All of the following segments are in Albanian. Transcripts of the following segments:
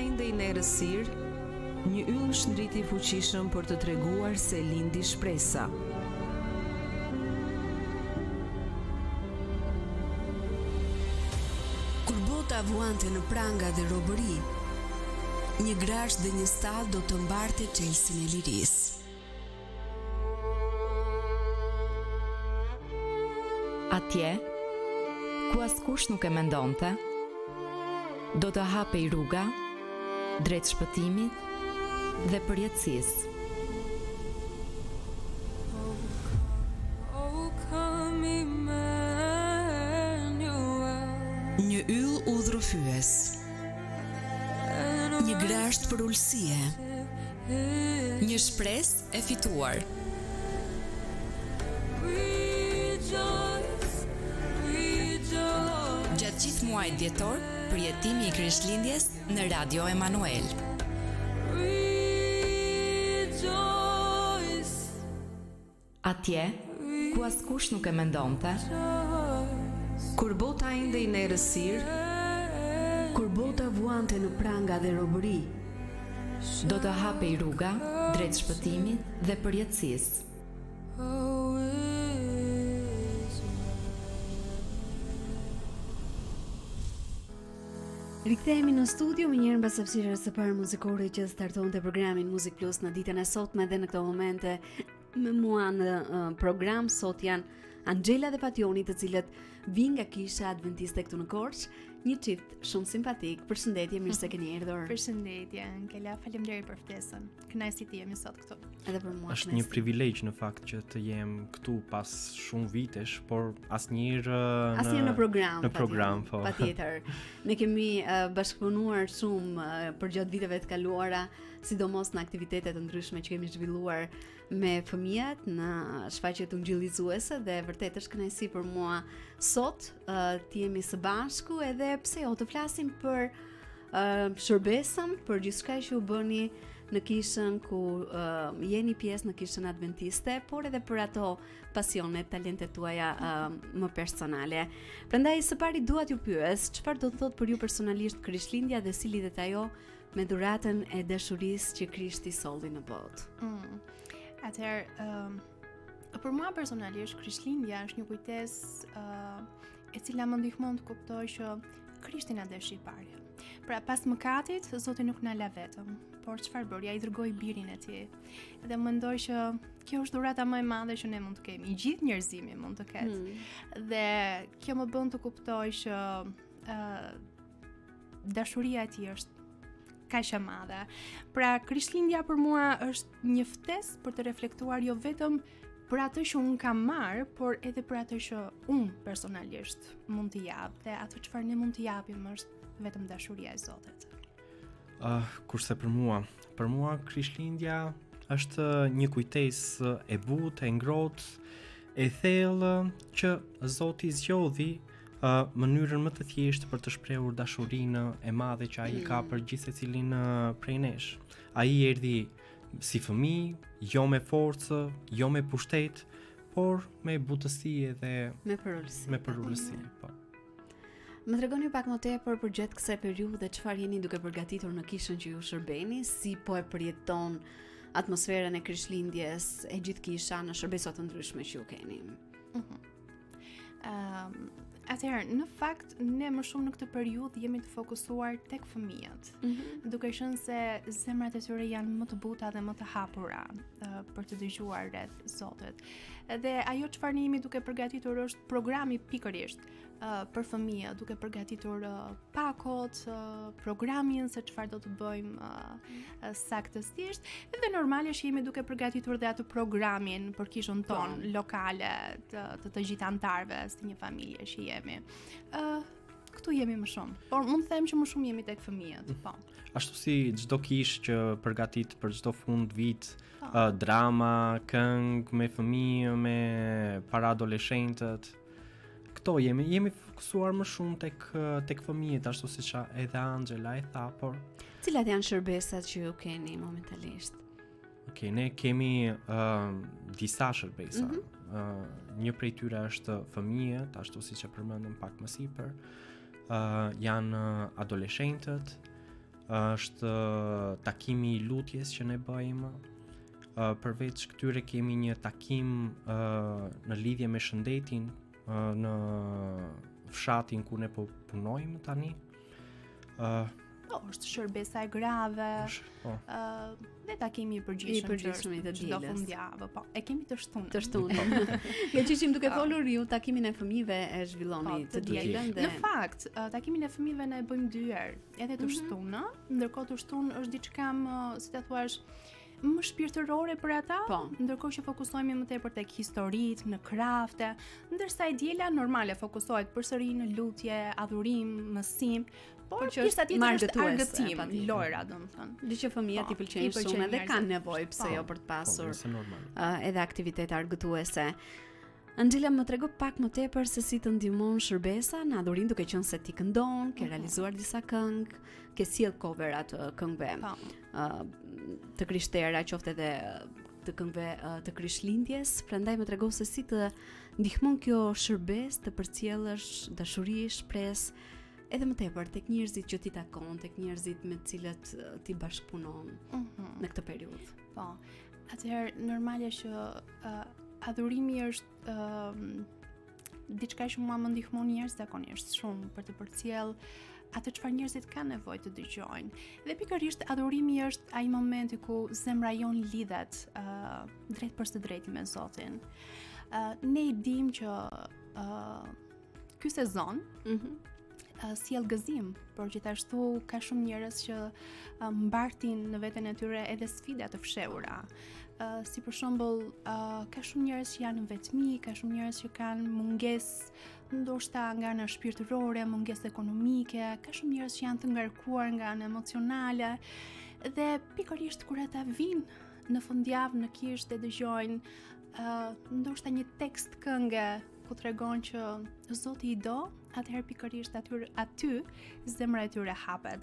ende i errësirë, një yll shndriti fuqishëm për të treguar se lindi shpresa. Kur bota vuante në pranga dhe robëri, një grasht dhe një stad do të mbarte çelësin e lirisë. Atje, ku askush nuk e mendonte, do të hapej rruga drejt shpëtimit dhe përjetësisë. Një yll udhërrëfyes, një grasht për ulësie, një shpresë e fituar. Gjatë gjithë muajit dhjetor, përjetimi i Krishtlindjes në Radio Emanuel. Atje, ku askush nuk e mendonte, Kur bota ende i errësirë, kur bota vuante në pranga dhe robëri, do të hapej rruga drejt shpëtimit dhe përjetësisë. Rikthehemi në studio me njëherë mbas hapësirës së parë muzikore që startonte programin Muzik Plus në ditën e sotme dhe në këto momente me mua në program sot janë Angela dhe Pationi, të cilët vinë nga Kisha Adventiste këtu në Korçë, një çift shumë simpatik. Përshëndetje, mirë se keni ardhur. Përshëndetje, Angela, faleminderit për ftesën. Kënaqësi të jemi sot këtu. Edhe për mua. Është një privilegj në fakt që të jem këtu pas shumë vitesh, por asnjëherë në program. Në program, po. Patjetër. Ne kemi bashkëpunuar shumë përgjatë viteve të kaluara, sidomos në aktivitete të ndryshme që kemi zhvilluar me fëmijët në shfaqjet ungjillizuese dhe vërtet është kënaqësi për mua sot të jemi së bashku edhe pse jo të flasim për shërbesën, për gjithçka që u bëni në kishën ku jeni pjesë në kishën adventiste, por edhe për ato pasionet, talentet tuaja më personale. Prandaj së pari dua t'ju pyes, çfarë do të thotë për ju personalisht Krishtlindja dhe si lidhet ajo me dhuratën e dashurisë që Krishti solli në botë? Atëherë, për mua personalisht Krishtlindja është një kujtesë e cila më ndihmon të kuptoj që Krishti na deshi i pari. Pra pas mëkatit, Zoti nuk na la vetëm, por çfarë bëri? Ai dërgoi birin e tij. Dhe mendoj që kjo është dhurata më e madhe që ne mund të kemi, i gjithë njerëzimi mund të ketë. Dhe kjo më bën të kuptoj që dashuria e tij është kaq e madhe. Pra Krishtlindja për mua është një ftesë për të reflektuar jo vetëm për atë që unë kam marrë, por edhe për atë që unë personalisht mund të jap, dhe atë çfarë ne mund të japim është vetëm dashuria e Zotit. Kurse për mua Krishtlindja është një kujtesë e butë, e ngrohtë, e thellë që Zoti zgjodhi mënyrën më të thjeshtë për të shprehur dashurinë e madhe që ai ka për gjithë secilin prej nesh. Ai erdhi si fëmijë, jo me forcë, jo me pushtet, por me butësi dhe me përulësi. Po. Më tregoni pak më tepër për gjatë kësaj periudhe çfarë jeni duke përgatitur në kishën që ju shërbeni, si po e përjeton atmosferën e Krishtlindjes e gjithë kisha në shërbesa të ndryshme që ju keni. Atëherë, në fakt, ne më shumë në këtë periudhë jemi të fokusuar tek fëmijët, duke qenë se zemrat e tyre janë më të buta dhe më të hapura për të dëgjuar rreth Zotit. Dhe ajo çfarë ne jemi duke përgatitur është programi pikërisht për fëmijë, duke përgatitur pakot, programin se çfarë do të bëjmë saktësisht, dhe normalisht jemi duke përgatitur dhe atë programin për kishën tonë lokale të gjithë antarëve si një familje që jemi. Këtu jemi më shumë, por mund të them që më shumë jemi tek fëmijët, po. Ashtu si çdo kishë që përgatit për çdo fund vit, drama, këngë me fëmijë, me para adoleshentët. Këto jemi fokusuar më shumë tek fëmijët, ashtu siç edhe Angela e tha, por cilat janë shërbesat që ju keni momentalisht? Ne kemi disa shërbesa. Një prej tyre është fëmijët, ashtu siç e përmendëm pak më sipër. Janë adoleshentët, është takimi I lutjes që ne bëjmë. Përveç këtyre kemi një takim në lidhje me shëndetin në fshatin ku ne po punojmë tani. Është shërbesa e grave, dhe takimi I përgjithshëm I të çdo dielës. fundjavë, po. E kemi të shtunë. Të shtunë. Nga që ishim duke folur ju, takimin e fëmijëve e zhvilloni të dielën dhe Në fakt, takimin e fëmijëve ne e bëjmë 2 herë, edhe të shtunë, ndërkohë të shtunë është diçka më, si ta thuash, më shpirtërore për ata, ndërkohë që fokusohemi më tepër tek historitë, në krafte, ndërsa e diela normale fokusohet përsëri në lutje, adhurim, mësim, por që pjesa tjetër është marrëgëtuese, argëtim, lojra domethënë. Dhe që fëmijët I pëlqejnë shumë dhe kanë nevojë pse jo për të pasur edhe aktivitete argëtuese. Angela, më trego pak më tepër se si të ndihmon shërbesa në adhurim, duke qenë se ti këndon, ke realizuar disa këngë, ke sjell cover të këngëve të krishtera, qoftë edhe të këngëve të Krishtlindjes, prandaj më trego se si të ndihmon kjo shërbesë të përcjellësh dashuri, shpresë edhe më tepër tek njerëzit që ti takon, tek njerëzit me të cilët ti bashkëpunon në këtë periudhë. Po. Atëherë normale që adhurimi është diçka që mua më ndihmon jashtëzakonisht shumë për të përcjell atë çfarë njerëzit kanë nevojë të dëgjojnë. Dhe pikërisht adhurimi është ai momenti ku zemra jon lidhet drejt për së drejti me Zotin. Ne I dim që ky sezon sjell gëzim, por gjithashtu ka shumë njerëz që mbartin në veten e tyre edhe sfida të fshehura. Si për shembull, ka shumë njerëz që janë në vetmi, ka shumë njerëz që kanë mungesë ndoshta nga ana shpirtërore, mungesë ekonomike, ka shumë njerëz që janë të ngarkuar nga ana emocionale. Dhe pikërisht kur ata vinë në fundjavë në kishë dhe dëgjojnë ndoshta një tekst këngë ku tregon që Zoti I do, atëherë pikërisht aty zemra e tyre hapet.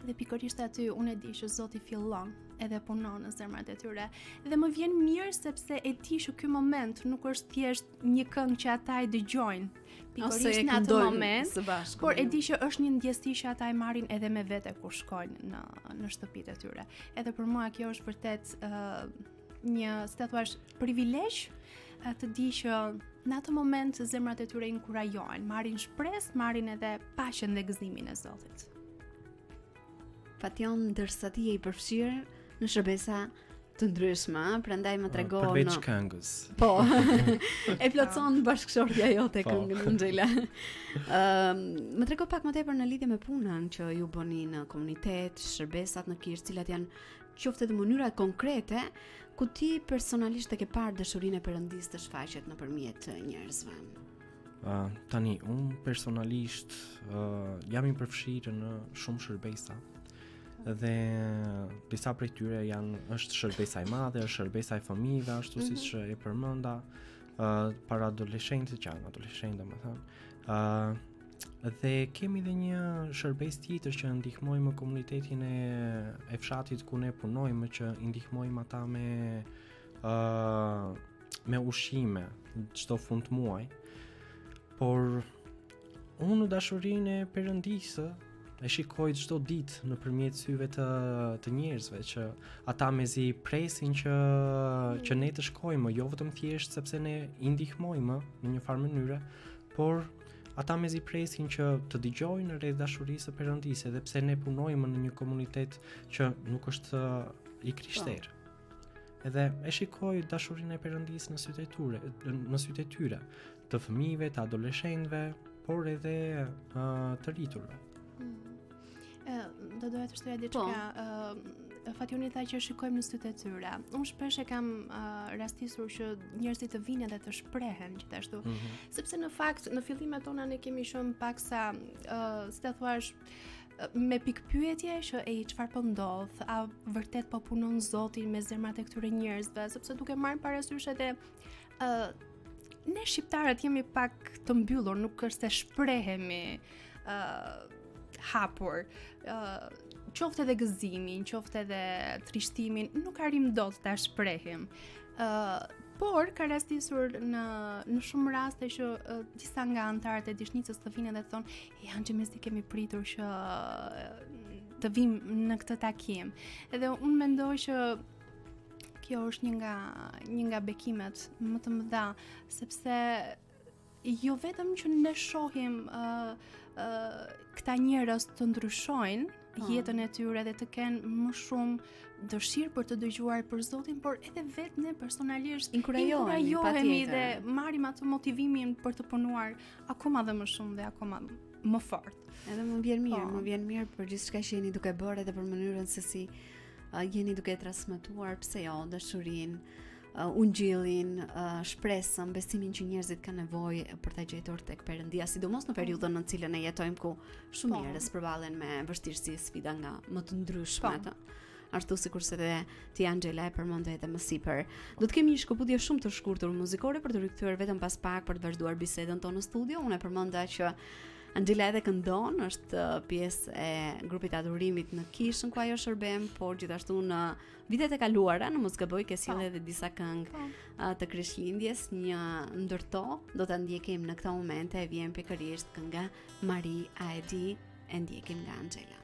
Dhe pikërisht aty unë e di që Zoti fillon edhe punon në zemrat e tyre. Dhe më vjen mirë sepse e di që ky moment nuk është thjesht një këngë që ata e dëgjojnë pikërisht në atë moment, por e di që është një ndjesi që ata e marrin edhe me vete kur shkojnë në shtëpitë e tyre. Edhe për mua kjo është vërtet një, si ta thuash, privilegj të di që në atë moment zemrat e tyre inkurajojnë, marrin shpresë, marrin edhe paqen dhe gëzimin e Zotit. Fation, ndërsa ti je I përfshirë në shërbesa të ndryshme, prandaj më tregon përveç këngës. Po. E plotson bashkëshortja jote këngën Angela. Më trego pak më tepër në lidhje me punën që ju bëni në komunitet, shërbesat në kishë, cilat janë qoftë në mënyra konkrete ku ti personalisht e ke parë dashurinë e Perëndisë të shfaqet nëpërmjet njerëzve. Tani, unë personalisht jam I përfshirë në shumë shërbesa. Dhe disa prej tyre është shërbesa e madhe, është shërbesa e fëmijëve, ashtu siç e përmenda, para adoleshentëve që janë adoleshentë, domethënë. Dhe kemi edhe një shërbesë tjetër që ndihmojmë komunitetin e fshatit ku ne punojmë, që I ndihmojmë ata me ushqime çdo fund muaj. Por unë dashurinë e Perëndisë e shikoj çdo ditë nëpërmjet syve të njerëzve, që ata mezi presin që ne të shkojmë, jo vetëm thjesht sepse ne I ndihmojmë në një farë mënyre, por ata mezi presin që të dëgjojnë rreth dashurisë së Perëndisë, edhe pse ne punojmë në një komunitet që nuk është I krishterë. Edhe e shikoj dashurinë e Perëndisë në sytë e tyre, të fëmijëve, të adoleshentëve, por edhe të rriturve. Do doja të shtoja diçka. Fationi tha që shikojmë në sytë e tyre. Unë shpesh e kam rastisur që njerëzit të vinë edhe të shprehen gjithashtu. Sepse në fakt në fillimet tona ne kemi shumë paksa, si ta thuash, me pikpyetje që çfarë po ndodh, a vërtet po punon Zoti me zemrat e këtyre njerëzve, sepse duke marrë parasysh edhe ne shqiptarët jemi pak të mbyllur, nuk është se shprehemi hapur, qoftë edhe gëzimin, qoftë edhe trishtimin, nuk arrim dot ta shprehim. Por ka rastisur në shumë raste që disa nga anëtarët e dishnicës të vinë dhe të thonë, janë që mezi kemi pritur që të vim në këtë takim. Edhe unë mendoj që kjo është një nga bekimet më të mëdha, sepse jo vetëm që ne shohim këta njerëz të ndryshojnë jetën e tyre dhe të kenë më shumë dëshirë për të dëgjuar për Zotin, por edhe vetë ne personalisht inkurajohemi dhe marrim atë motivimin për të punuar akoma dhe më shumë dhe akoma më fort. Edhe më vjen mirë për gjithçka që jeni duke bërë edhe për mënyrën se si jeni duke transmetuar, pse jo, dashurinë, ungjillin, shpresën, besimin që njerëzit kanë nevojë për ta gjetur tek Perëndia, sidomos në periudhën në cilën ne jetojmë ku shumë njerëz përballen me vështirësi, sfida nga më të ndryshmet. Ashtu sikurse dhe ti Angela e përmendë edhe më sipër. Do të kemi një shkëputje shumë të shkurtër muzikore për të rikthyer vetëm pas pak për të vazhduar bisedën tonë në studio. Unë e përmenda që Angela edhe këndon, është pjesë e grupit adhurimit në Kishën ku ajo shërben, por gjithashtu në vitet e kaluara në mos gaboj ke sjellë edhe disa këngë të Krishtlindjes. Një ndërto do ta ndjekim në këtë moment, e vjen pikërisht kënga Maria e di, e ndjekim nga Angela.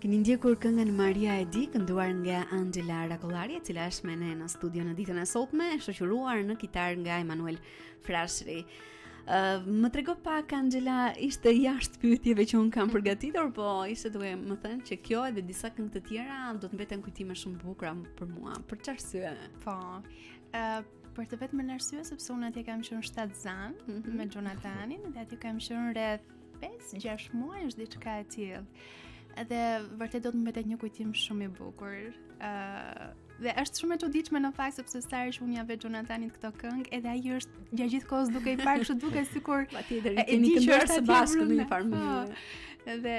Keni ndjekur këngën Maria e di, kënduar nga Angela Rakollari, e cila është me ne në studio në ditën e sotme, shoqëruar në kitar nga Emanuel Frashëri. Më trego pak, Angela, ishte jashtë pyetjeve që unë kam përgatitur, po ishte duke më thënë që kjo edhe disa këngë të tjera do të mbeten kujtime shumë bukura për mua. Për çfarë arsye? Po. Për të vetëm në arsye sepse unë atje kam qenë shtatzan me Jonathanin, dhe atje kam qenë rreth 5-6 muaj, është diçka e tillë. Edhe vërtet do të mbetet një kujtim shumë i bukur. Dhe është shumë e çuditshme në fakt sepse sa herë që unë ja ve Jonathanit këtë këngë, edhe ai është gjatë gjithë kohës duke i parë kështu duke sikur patjetër keni kënduar së bashku në një farë mënyrë. Edhe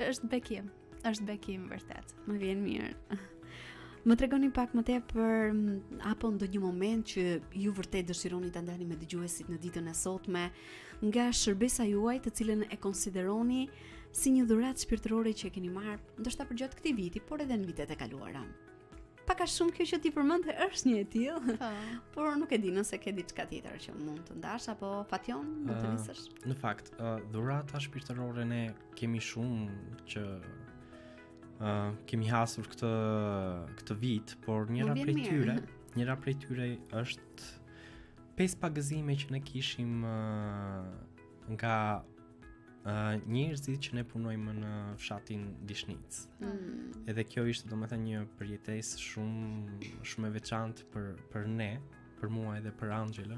është bekim vërtet. Më vjen mirë. Më tregoni pak më tepër apo ndonjë moment që ju vërtet dëshironi ta ndani me dëgjuesit në ditën e sotme nga shërbesa juaj, të cilën e konsideroni si një dhuratë shpirtërore që e keni marrë ndoshta për gjatë këtij viti, por edhe në vitet e kaluara. pak a shumë kjo që ti përmendë është një e tillë. Po. Por nuk e di nëse ke diçka tjetër që mund të ndash apo Fation mund të nisësh. Në fakt, dhurata shpirtërore ne kemi shumë që kemi hasur këtë vit, por njëra prej tyre është 5 pagëzime që ne kishim nga njerëzit që ne punojmë në fshatin Dishnic. Edhe kjo ishte domethënë një përjetesë shumë e veçantë për ne, për mua edhe për Angela,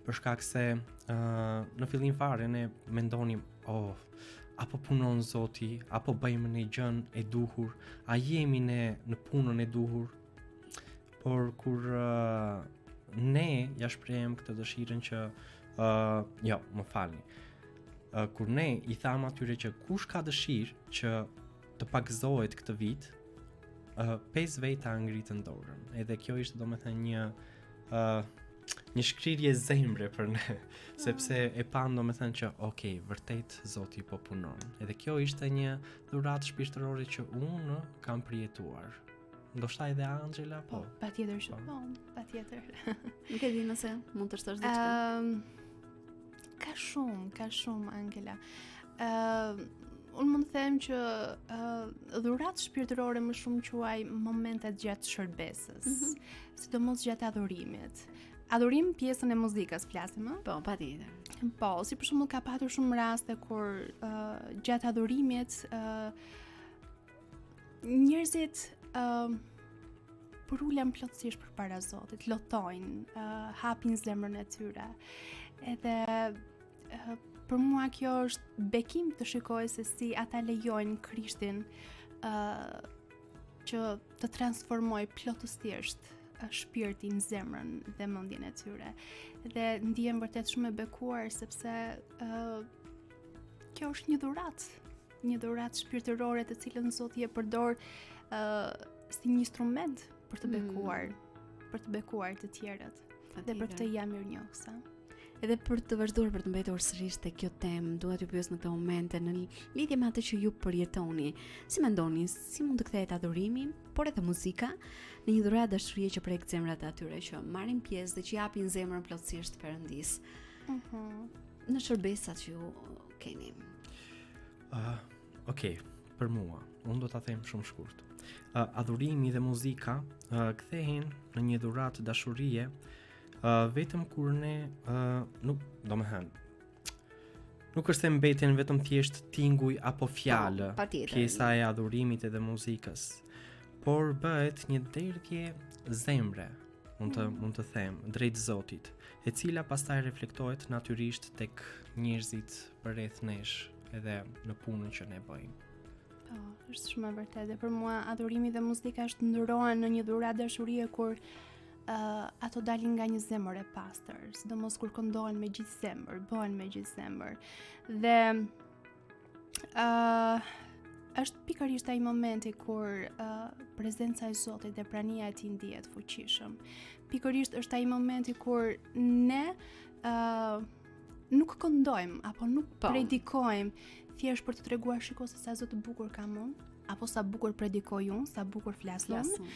për shkak se në fillim fare ne mendonim, apo punon Zoti, apo bëjmë një gjën e duhur, a jemi ne në punën e duhur. Por kur ne ja shprehem këtë dëshirën që jo, më falni. Kur ne i tham atyre që kush ka dëshirë që të pagëzohet këtë vit, 5 veta ngritën dorën. Edhe kjo ishte domethënë një shkrirje zemre për ne, sepse e pam domethënë që vërtet Zoti po punon. Edhe kjo ishte një dhuratë shpirtërore që unë kam përjetuar. Ndoshta edhe Angela, po. Patjetër që po, patjetër. Nuk e di nëse mund të shtosh diçka. Ka shumë Angela. Unë mund të them që dhuratë shpirtërore më shumë quaj momentet gjatë shërbesës, sidomos gjatë adhurimit. Adhurim pjesën e muzikës flasim, a? Po, patjetër. Po, si për shembull ka patur shumë raste kur gjatë adhurimit njerëzit përulen plotësisht përpara Zotit, lotojnë, hapin zemrën e tyre. Edhe për mua kjo është bekim të shikoj se si ata lejojnë Krishtin që të transformoj plotësisht shpirtin, zemrën dhe mendjen e tyre. Dhe ndihem vërtet shumë e bekuar sepse kjo është një dhuratë shpirtërore të cilën Zoti e përdor si një instrument për të bekuar të tjerët. Dhe për këtë jam mirënjohëse. Edhe për të vazhduar për të mbetur sërish te kjo temë, dua t'ju pyes në këtë momente në lidhje me atë që ju përjetoni. Si mendoni, si mund të kthehet adhurimi, por edhe muzika në një dhuratë dashurie që prek zemrat e atyre që marrin pjesë dhe që japin zemrën plotësisht Perëndis? Në shërbesat që ju keni. Për mua, unë do ta them shumë shkurt. Adhurimi dhe muzika kthehen në një dhuratë dashurie vetëm kur ne nuk është se mbeten vetëm thjesht tinguj apo fjalë, pjesa e adhurimit edhe muzikës, por bëhet një derdhje zemre, mund të them, drejt Zotit, e cila pastaj reflektohet natyrisht tek njerëzit përreth nesh edhe në punën që ne bëjmë. Po, është shumë e vërtetë. Dhe për mua adhurimi dhe muzika është ndrohen në një dhuratë dashurie kur ato dalin nga një zemër e pastër, sidomos kur këndohen me gjithë zemër, bëhen me gjithë zemër. Dhe është pikërisht ai momenti kur prezenca e Zotit dhe prania e Tij ndihet fuqishëm. Pikërisht është ai momenti kur ne nuk këndojmë apo nuk predikojmë thjesht për të treguar shiko se sa Zot bukur kam unë, apo sa bukur predikoj unë, sa bukur flas unë.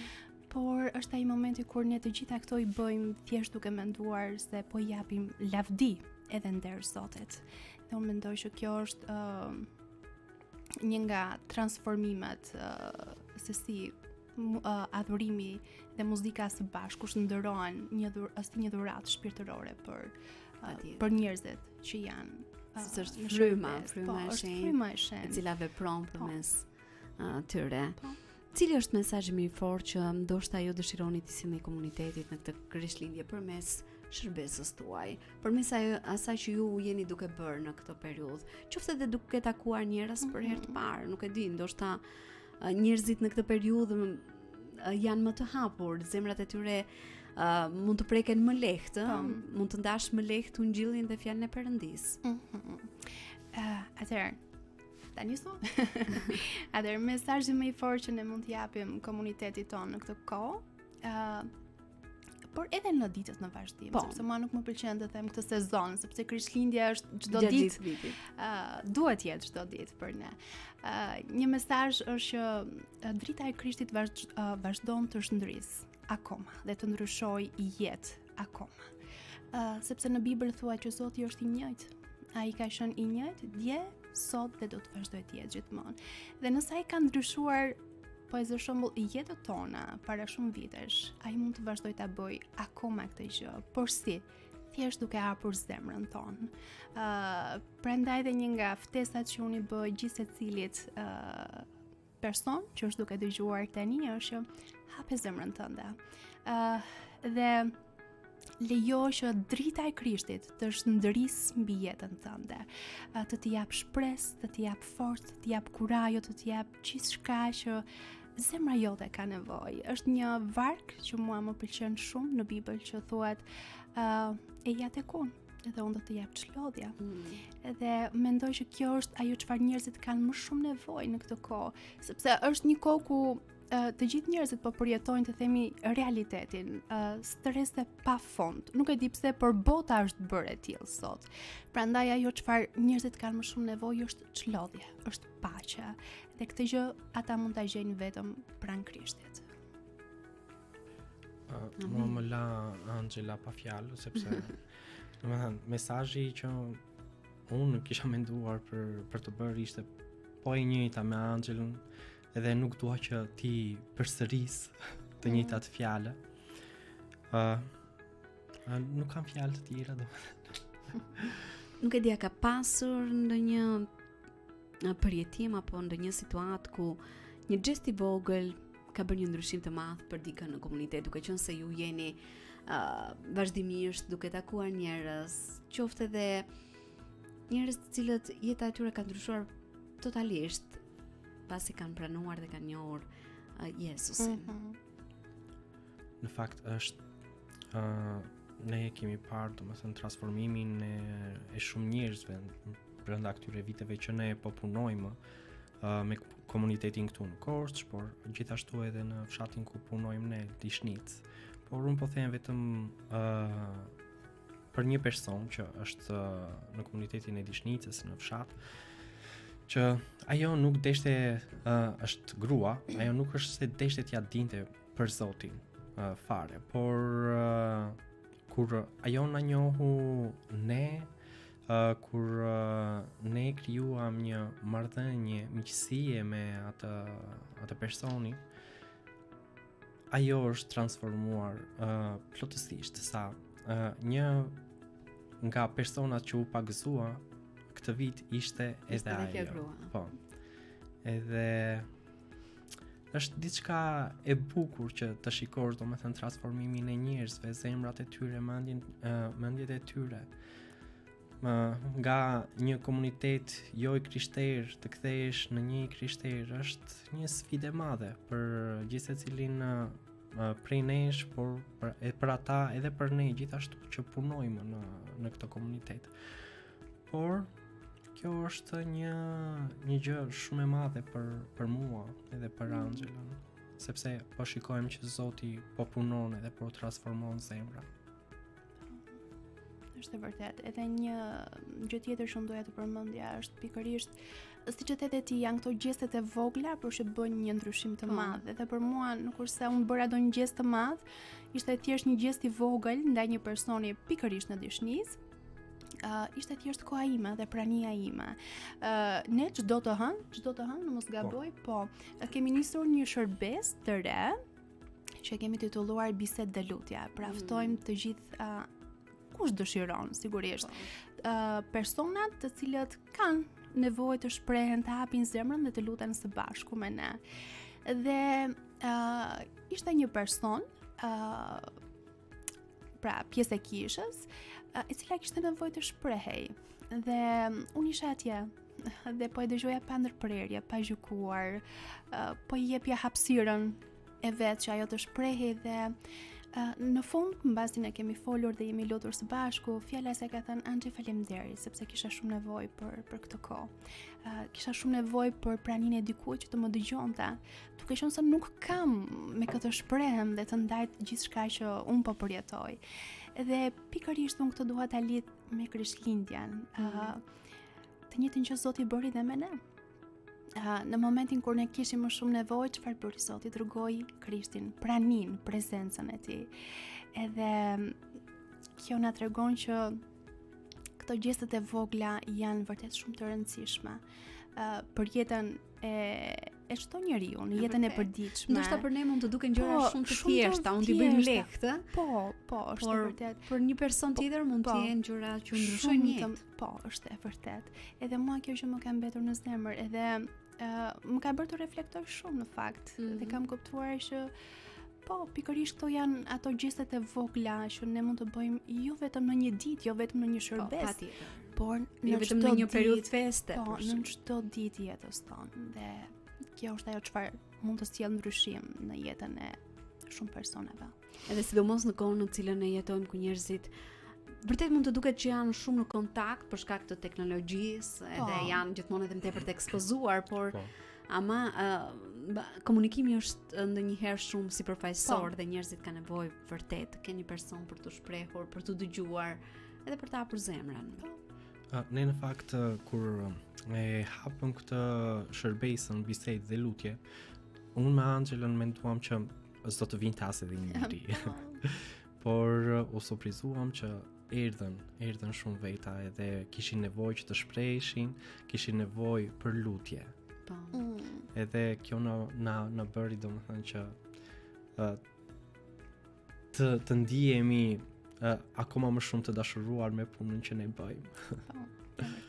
Por është ai momenti kur ne të gjitha këto i bëjmë thjesht duke menduar se po i japim lavdi edhe nder Zotit. Dhe unë mendoj që kjo është një nga transformimet se si adhurimi dhe muzika së bashku ndërohen si një dhuratë shpirtërore për njerëzit që janë. Është fryma e shenjtë, e cila vepron përmes tyre. Cili është mesazhi më i fortë që ndoshta ju dëshironi t'i sillni komunitetit në këtë Krishtlindje përmes shërbesës tuaj, përmes asaj që ju jeni duke bërë në këtë periudhë, qoftë edhe duke takuar njerëz për herë të parë, nuk e di, ndoshta njerëzit në këtë periudhë janë më të hapur, zemrat e tyre mund të preken më lehtë, mund të ndash më lehtë ungjillin dhe fjalën e Perëndis. Atëherë Atëherë mesazhi më i fortë që ne mund t'i japim komunitetit tonë në këtë kohë, por edhe në ditët në vazhdim, Po. sepse mua nuk më pëlqen të them këtë sezon, sepse Krishtlindja është çdo Gjatë ditë. gjithë vitit. Duhet jetë çdo ditë për ne. Një mesazh është që drita e Krishtit vazhdon të shndrisë akoma dhe të ndryshojë jetë akoma. Sepse në Bibël thuhet që Zoti është i njëjtë. Ai ka qenë i njëjtë dje, sot dhe do të vazhdojë të jetë gjithmonë. Dhe nëse ai ka ndryshuar po e zë shembull jetët tona para shumë vitesh, ai mund të vazhdojë ta bëj akoma këtë gjë. Por si? Thjesht duke hapur zemrën tonë. Prandaj dhe një nga ftesat që unë i bëj gjithë secilit person që është duke dëgjuar tani është që hape zemrën tënde. Dhe lejo që drita e Krishtit të shndrisë mbi jetën tënde, të të jap shpresë, të të jap forcë, të të jap kurajo, të të jap gjithçka që zemra jote ka nevojë. Është një varg që mua më pëlqen shumë në Bibël që thuhet e ja tek unë edhe unë do të jap çlodhja. Edhe mendoj që kjo është ajo çfarë njerëzit kanë më shumë nevojë në këtë kohë, sepse është një kohë ku të gjithë njerëzit po përjetojnë të themi realitetin, strese pa fund. Nuk e di pse, por bota është bërë e tillë sot. Prandaj ajo çfarë njerëzit kanë më shumë nevojë është çlodhje, është paqe. Dhe këtë gjë ata mund ta gjejnë vetëm pranë Krishtit. Mua më la Angela pa fjalë, sepse domethënë mesazhi që unë kisha menduar për të bërë ishte po e njëjta me Angelën, edhe nuk dua që ti përsëris të njëjtat fjalë. Nuk kam fjalë të tjera domethënë. Nuk e di a ka pasur ndonjë përjetim apo ndonjë situatë ku një gest i vogël ka bërë një ndryshim të madh për dikën në komunitet, duke qenë se ju jeni vazhdimisht duke takuar njerëz, qoftë edhe njerëz të cilët jeta e tyre ka ndryshuar totalisht pasi kanë pranuar dhe kanë njohur Jezusin. Në fakt është ne kemi parë domethënë transformimin e shumë njerëzve brenda këtyre viteve që ne po punojmë me komunitetin këtu në Korçë, por gjithashtu edhe në fshatin ku punojmë ne, Dishnic. Por unë po them vetëm për një person që është në komunitetin e Dishnicës në fshat, që ajo nuk deshte, është grua, ajo nuk është se deshte t'ja dinte për Zotin fare, por kur ajo na njohu ne, kur ne krijuam një marrëdhënie miqësie me atë personi, ajo është transformuar plotësisht, sa një nga personat që u pagëzua këtë vit ishte edhe ajo. Po. Edhe është diçka e bukur që të shikosh domethënë transformimin e njerëzve, zemrat e tyre, mendjet e tyre. Nga një komunitet jo i krishterë të kthehesh në një i krishterë është një sfidë e madhe për gjithë secilin prej nesh, por për ata edhe për ne gjithashtu që punojmë në këtë komunitet. Por kjo është një gjë shumë e madhe për mua edhe për Angelën, sepse po shikojmë që Zoti po punon edhe po transformon zemra. Është e vërtet. Edhe një gjë tjetër që doja të përmendja është pikërisht siç e the ti, janë këto gjestet e vogla por që bëjnë një ndryshim të madh. Edhe për mua, nuk është se unë bëra ndonjë gjest të madh, ishte thjesht një gjest i vogël ndaj një personi pikërisht në Dishnicë. Ishte thjesht koha ime dhe prania ime. Ne çdo të hënë, mos gaboj, po kemi nisur një shërbes të re që kemi titulluar Bisedë dhe Lutja. Pra ftojmë të gjithë kush dëshiron, sigurisht. Personat të cilët kanë nevojë të shprehen, të hapin zemrën dhe të luten së bashku me ne. Dhe ishte një person, pra pjesë e kishës, e cila kishte nevojë të shprehej. Dhe unë isha atje dhe po e dëgjoja pa ndërprerje, pa gjykuar, po i jepja hapësirën e vet që ajo të shprehej dhe Në fund, mbasi ne kemi folur dhe jemi lutur së bashku, fjala se ka thënë Anxhe faleminderit sepse kisha shumë nevojë për këtë kohë. Kisha shumë nevojë për praninë e dikujt që të më dëgjonte, duke qenë se nuk kam me këtë shprehem dhe të ndajt gjithçka që unë po përjetoj. Dhe pikërisht unë këtë dua ta lidh me Krishtlindjen. Të njëjtën që Zoti bëri dhe me ne. Në momentin kur ne kishim më shumë nevojë, çfarë bëri Zoti? Dërgoi Krishtin, praninë, prezencën e tij. Edhe kjo na tregon që këto gjestet e vogla janë vërtet shumë të rëndësishme për jetën e çdo njeriu, në jetën e përditshme. Ndoshta për ne mund të duken gjëra shumë të thjeshta, unë t'i bëjmë lehtë. Po, është e vërtet. Për një person tjetër mund të jenë gjëra që ndryshojnë jetën. Po, është e vërtet. Edhe mua kjo që më ka mbetur në zemër, edhe më ka bërë të reflektoj shumë në fakt. Dhe kam kuptuar që po, pikërisht këto janë ato gjestet e vogla që ne mund të bëjmë jo vetëm në një ditë, jo vetëm në një shërbes, por jo vetëm në një periudhë feste. Po, në çdo ditë jetës tonë. Dhe kjo është ajo çfarë mund të sjellë ndryshim në jetën e shumë personave. Edhe sidomos në kohën në cilën ne jetojmë ku njerëzit vërtet mund të duket që janë shumë në kontakt për shkak të teknologjisë, edhe janë gjithmonë edhe më tepër të ekspozuar, por ama komunikimi është ndonjëherë shumë sipërfaqësor dhe njerëzit kanë nevojë vërtet të kenë një person për të shprehur, për të dëgjuar, edhe për të hapur zemrën. Ne në fakt kur e hapëm këtë shërbesën, bisedë dhe lutje, unë me Anxhelën menduam që s'do të vinte as edhe një njeri. Por u surprizuam që erdhen shumë veta edhe kishin nevojë që të shpreheshin, kishin nevojë për lutje. Edhe kjo na bëri domethënë që të ndihemi akoma më shumë të dashuruar me punën që ne bëjmë.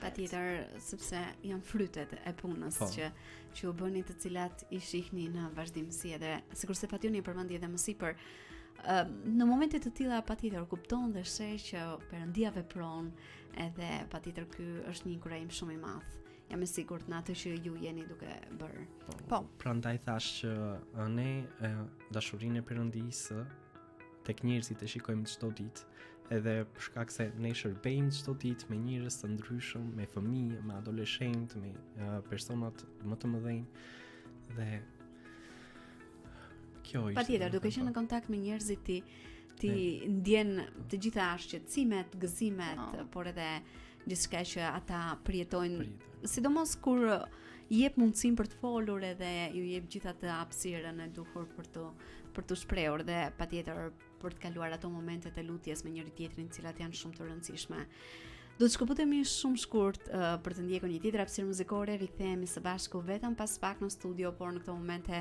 Patjetër, sepse janë frytet e punës që u bëni, të cilat i shihni në vazhdimsi, edhe sikurse Fationi e përmendi edhe më sipër, në momente të tilla patjetër kupton dhe sheh që Perëndia vepron, edhe patjetër ky është një inkurajim shumë i madh. Jam e sigurt në atë që ju jeni duke bërë. Po. Prandaj thash që ne dashurinë e Perëndisë tek njerëzit e shikojmë çdo ditë, edhe për shkak se ne shërbejmë çdo ditë me njerëz të ndryshëm, me fëmijë, me adoleshentë, me personat më të mëdhenj dhe patjetër, duke qenë në kontakt me njerëzit ti ndjen të gjitha shqetësimet, gëzimet, por edhe gjithçka që ata përjetojnë, sidomos kur jep mundësinë për të folur edhe ju jep gjithë atë hapësirën e duhur për të shprehur dhe patjetër për të kaluar ato momentet e lutjes me njëri tjetrin, të cilat janë shumë të rëndësishme. Do të shkëputemi shumë shkurt për të ndjekur një tjetër hapësirë muzikore, rikthehemi së bashku vetëm pas pak në studio, por në këto momente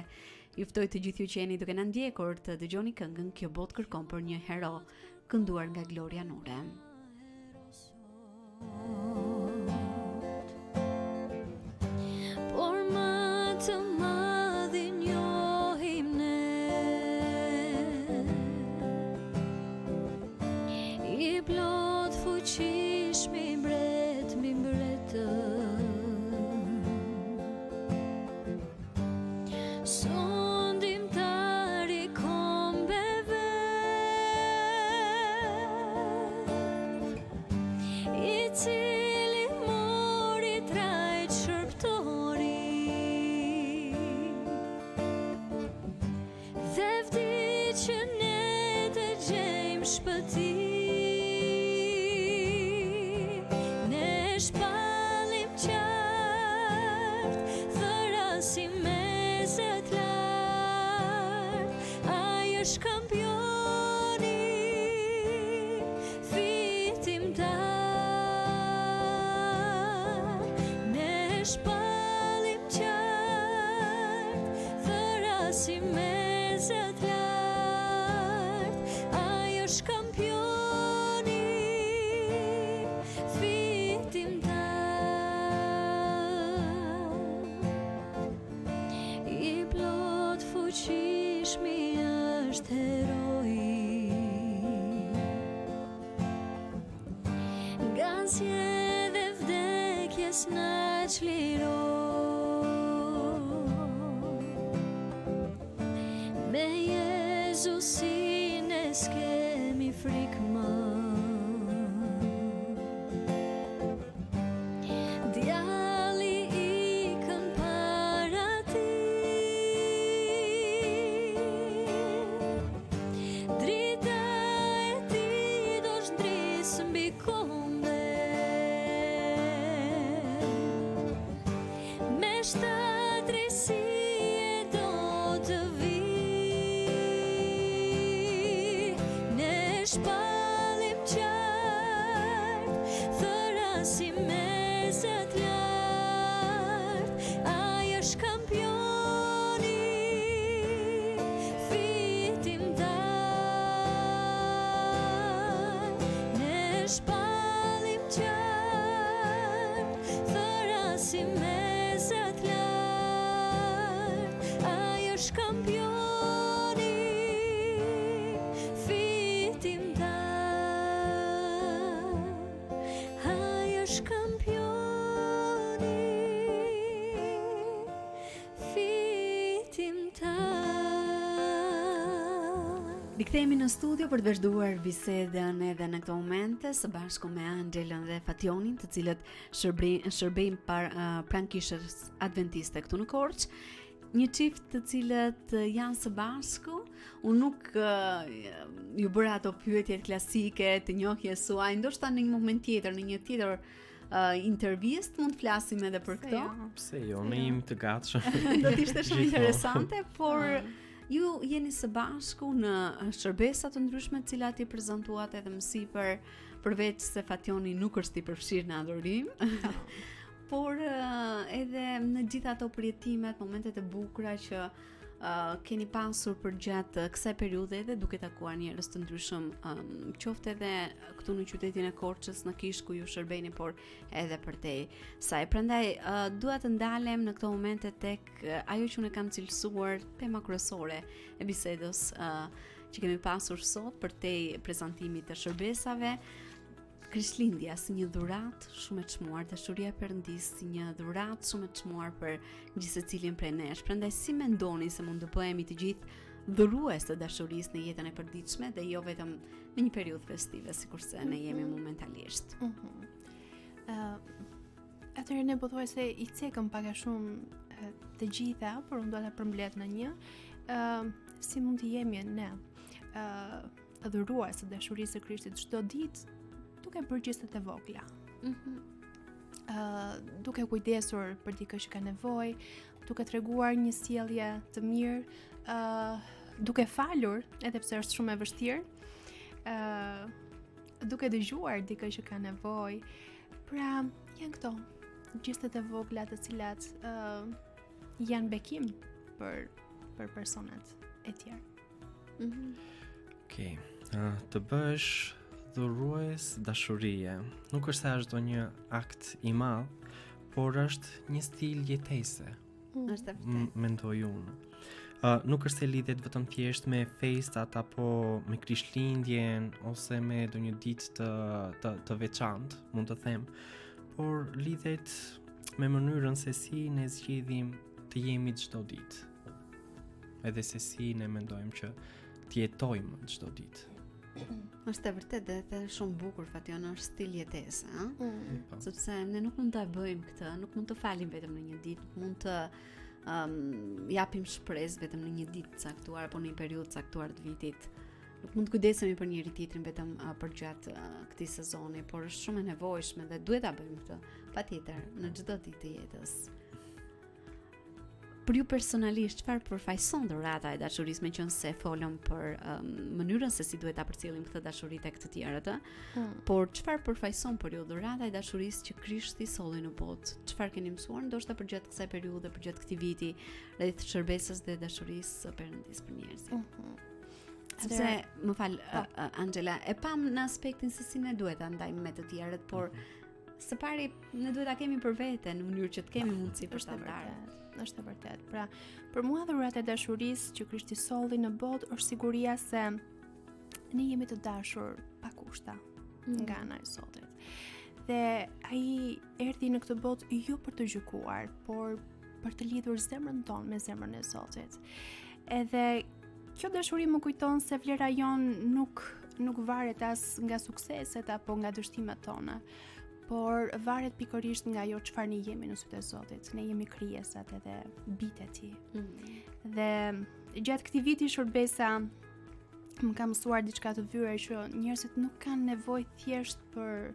ju ftoj të gjithë ju që jeni duke na ndjekur të dëgjoni këngën Kjo botë kërkon për një hero, kënduar nga Gloria Nure. Por më të madhin njohim ne, i plot fuqish mi mbret mi mbretën, sondimtar i kombeve, i cili mori trajt shërptori, dhe vdi që ne të gjejmë shpëtim. Shpalim qartë, thërasim mezet lartë, ai është kampioni, fitimtar. Ne shpalim qartë, thërasim mezet lartë, ai është kampioni, i plot fuqishmi është heroi, nga zgjedhje vdekjes na çliroi, me Jezusin e s'kemi frikë më. Djalli ikën para ti, drita e ti do shdrisë mbi konde, me shtatresi e do të vi, ne shpalim qartë, thërasi mesat lartë, ai është kampioni, fitimtar, ne shpalim qartë, thërasi mesat lartë, ai është kampioni, fitimtar, ai është kampioni, fitimtar. Rikthehemi në studio për të vazhduar bisedën edhe në këto momente së bashku me Angelën dhe Fationin, të cilët shërbejnë pranë kishës adventiste këtu në Korçë. Një çift të cilët janë së bashku. Unë nuk ju bëra ato pyetjet klasike të njohjes suaj, ndoshta në një moment tjetër, në një tjetër intervistë mund të flasim edhe për këto. Pse jo, ne jemi të gatshëm. Do të ishte shumë Gjithmonë. interesante, por ju jeni së bashku në shërbesa të ndryshme të cilat i prezantuat edhe më sipër, përveç se Fationi nuk është i përfshirë në adhurim, por edhe në gjitha ato përjetimet, momentet e bukura që keni pasur për gjatë kësaj periudhe edhe duke takuar njerëz të ndryshëm, qoftë edhe këtu në qytetin e Korçës në kishë ku ju shërbeni, por edhe përtej saj. Prandaj dua të ndalem në këto momente tek ajo që ne kam cilësuar tema kryesore e bisedës që kemi pasur sot përtej prezantimit të shërbesave. Krishtlindja si një dhuratë shumë e çmuar, dashuria e Perëndis si një dhuratë shumë e çmuar për gjithë secilin prej nesh. Prandaj si mendoni se mund të bëhemi të gjithë dhurues të dashurisë në jetën e përditshme dhe jo vetëm në një periudhë festive, sikurse ne jemi momentalisht. Atëherë ne pothuajse i cekëm pak a shumë të gjitha, por unë do ta përmbledh në një. Si mund të jemi ne dhurues të dashurisë së Krishtit çdo ditë, duke bërë gjestet e vogla. Duke kujdesur për dikë që ka nevojë, duke treguar një sjellje të mirë, duke falur, edhe pse është shumë e vështirë, duke dëgjuar dikë që ka nevojë. Pra, janë këto gjestet e vogla të cilat janë bekim për personat e tjerë. Okej. Të bësh dhurues dashurie nuk është se është një akt i madh, por është një stil jetese. Është e vërtetë. Mendoj unë. Nuk është se lidhet vetëm thjesht me festat apo me Krishtlindjen ose me ndonjë ditë të veçantë, mund të them, por lidhet me mënyrën se si ne zgjidhim të jemi çdo ditë. Edhe se si ne mendojmë që të jetojmë çdo ditë. Është e vërtetë dhe shumë bukur Fation, është stil jetese, ëh? Po. Sepse ne nuk mund ta bëjmë këtë, nuk mund të falim vetëm në një ditë, nuk mund të japim shpresë vetëm në një ditë caktuar apo në një periudhë caktuar të vitit. Nuk mund të kujdesemi për njëri tjetrin vetëm për gjatë këtij sezoni, por është shumë e nevojshme dhe duhet ta bëjmë këtë patjetër në çdo ditë të jetës. Për ju personalisht, çfarë përfaqëson dhurata e dashurisë, meqense folëm për mënyrën se si duhet ta përcjellim këtë dashuri tek të tjerët, por çfarë përfaqëson për ju dhurata e dashurisë që Krishti solli në botë? Çfarë keni mësuar ndoshta për gjatë kësaj periudhe, për gjatë këtij viti, rreth shërbesës dhe dashurisë së Perëndis për njerëzit? Sepse, më fal, Angela, e pam në aspektin se si ne duhet ta ndajmë me të tjerët, por së pari ne duhet ta kemi për vete në mënyrë që të kemi mundësi për standarde. Është e vërtet. Pra, për mua dhurata e dashurisë që Krishti solli në botë është siguria se ne jemi të dashur pa kushta nga ana e Zotit. Dhe ai erdhi në këtë botë jo për të gjykuar, por për të lidhur zemrën tonë me zemrën e Zotit. Edhe kjo dashuri më kujton se vlera jon nuk varet as nga sukseset apo nga dështimet tona, por varet pikërisht nga ajo çfarë ne jemi në sytë e Zotit. Ne jemi krijesat edhe bitë e Tij. Dhe gjatë këtij viti shërbesa më ka mësuar diçka të vyer që njerëzit nuk kanë nevojë thjesht për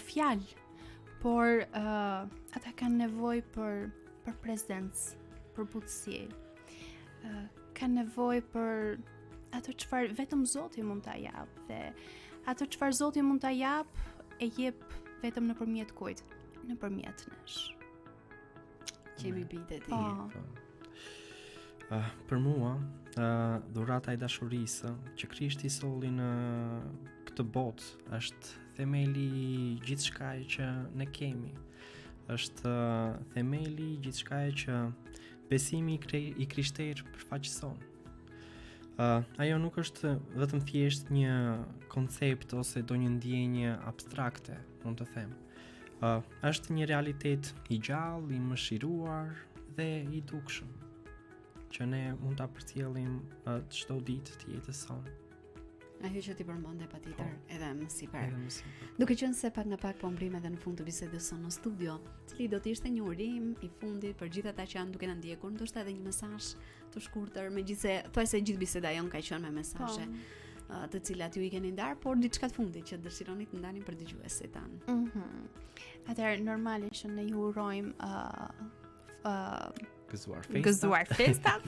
fjalë, por ata kanë nevojë për prezencë, për butësi. Kanë nevojë për ato çfarë vetëm Zoti mund ta jap, dhe ato çfarë Zoti mund ta jap e jep vetëm nëpërmjet kujt? Nëpërmjet nesh. Qemi bitë e Tij. Për mua, dhurata e dashurisë që Krishti solli në këtë botë është themeli gjithçkaje që ne kemi. Është themeli gjithçkaje që besimi i krishterë përfaqëson. Ajo nuk është vetëm thjesht një koncept ose do një ndjenje abstrakte, mund të them. Është një realitet i gjallë, i mëshiruar dhe i dukshëm, që ne mund ta përcjellim çdo ditë të jetës sonë. Ajo që ti përmende patjetër, edhe më sipër. Edhe më sipër. Duke qenë se pak nga pak po mbrim edhe në fund të bisedës sonë në studio, cili do të ishte një urim i fundit për gjithë ata që janë duke na ndjekur, ndoshta edhe një mesazh të shkurtër, megjithëse thuajse gjithë biseda jon ka qenë me mesazhe të cilat ju i keni ndar, por diçka të fundit që dëshironi të ndani për dëgjuesit tanë. Atëherë normalisht që ne ju urojmë Gëzuar festat,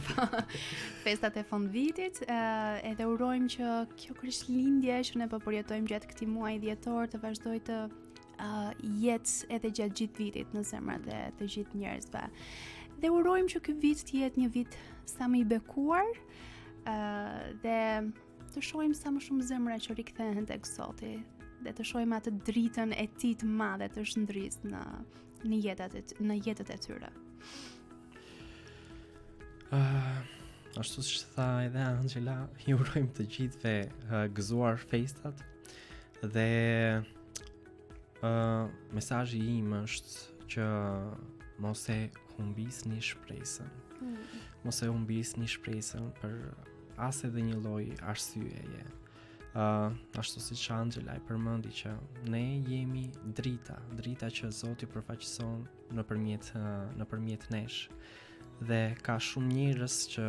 festat e fund vitit, edhe urojmë që kjo Krishtlindje që ne po përjetojmë gjatë këtij muaji dhjetor të vazhdojë të jetë edhe gjatë gjithë vitit në zemrat e të gjithë njerëzve. Dhe urojmë që ky vit të jetë një vit sa më i bekuar, dhe të shohim sa më shumë zemra që rikthehen tek Zoti, dhe të shohim atë dritën e Tij të madhe të shndrisë në jetët e tyre. Ashtu si tha edhe Angela, ju urojmë të gjithëve gëzuar festat, dhe mesazhi im është që mos e humbisni shpresën. Mos e humbisni shpresën për as edhe një lloj arsyeje. Ashtu siç Angela e përmendi që ne jemi drita që Zoti përfaqëson nëpërmjet nesh. Dhe ka shumë njerëz që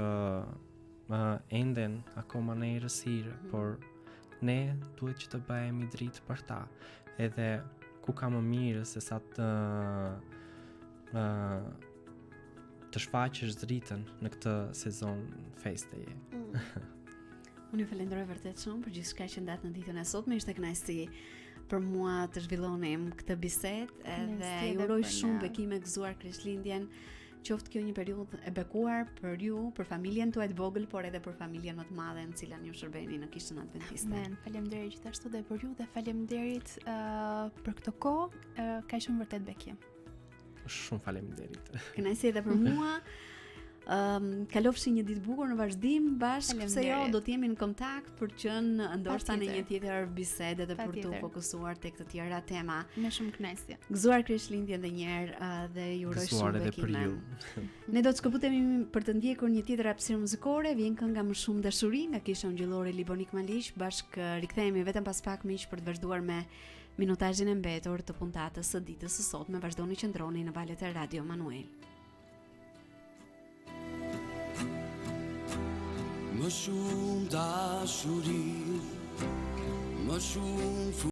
enden akoma në errësirë, por ne duhet që të bëhemi dritë për ta. Edhe ku ka më mirë se sa të shfaqësh dritën në këtë sezon festeje. Unë ju falenderoj vërtet shumë për gjithçka që ndat në ditën e sotme. Ishte kënaqësi për mua të zhvillonim këtë bisedë, edhe ju uroj shumë bekime gëzuar Krishtlindjen. Qoftë kjo një periudhë e bekuar për ju, për familjen tuaj të vogël, por edhe për familjen më të madhe në cilën ju shërbeni në Kishën Adventiste. Amen. Faleminderit gjithashtu dhe për ju, dhe faleminderit për këtë kohë, ka qenë vërtet bekim. Shumë faleminderit. Kënaqësi edhe për mua. Kalofshi një ditë bukur në vazhdim bashkë, pse jo, do të jemi në kontakt për të qenë ndoshta në një tjetër bisedë dhe për të fokusuar tek të tjera tema. Me shumë kënaqësi. Gëzuar Krishtlindjen edhe një herë, dhe ju uroj shumë bekime. Ne do të shkëputemi për të ndjekur një tjetër hapësirë muzikore, vjen kënga Më shumë dashuri nga Kisha Ungjillore Libonik Maliq. Bashkë rikthehemi vetëm pas pak miq për të vazhduar me minutazhin e mbetur të puntatës së ditës së sotme. Vazhdoni qëndroni në valët e Radio Manuel. Më shumë dashuri, më shumë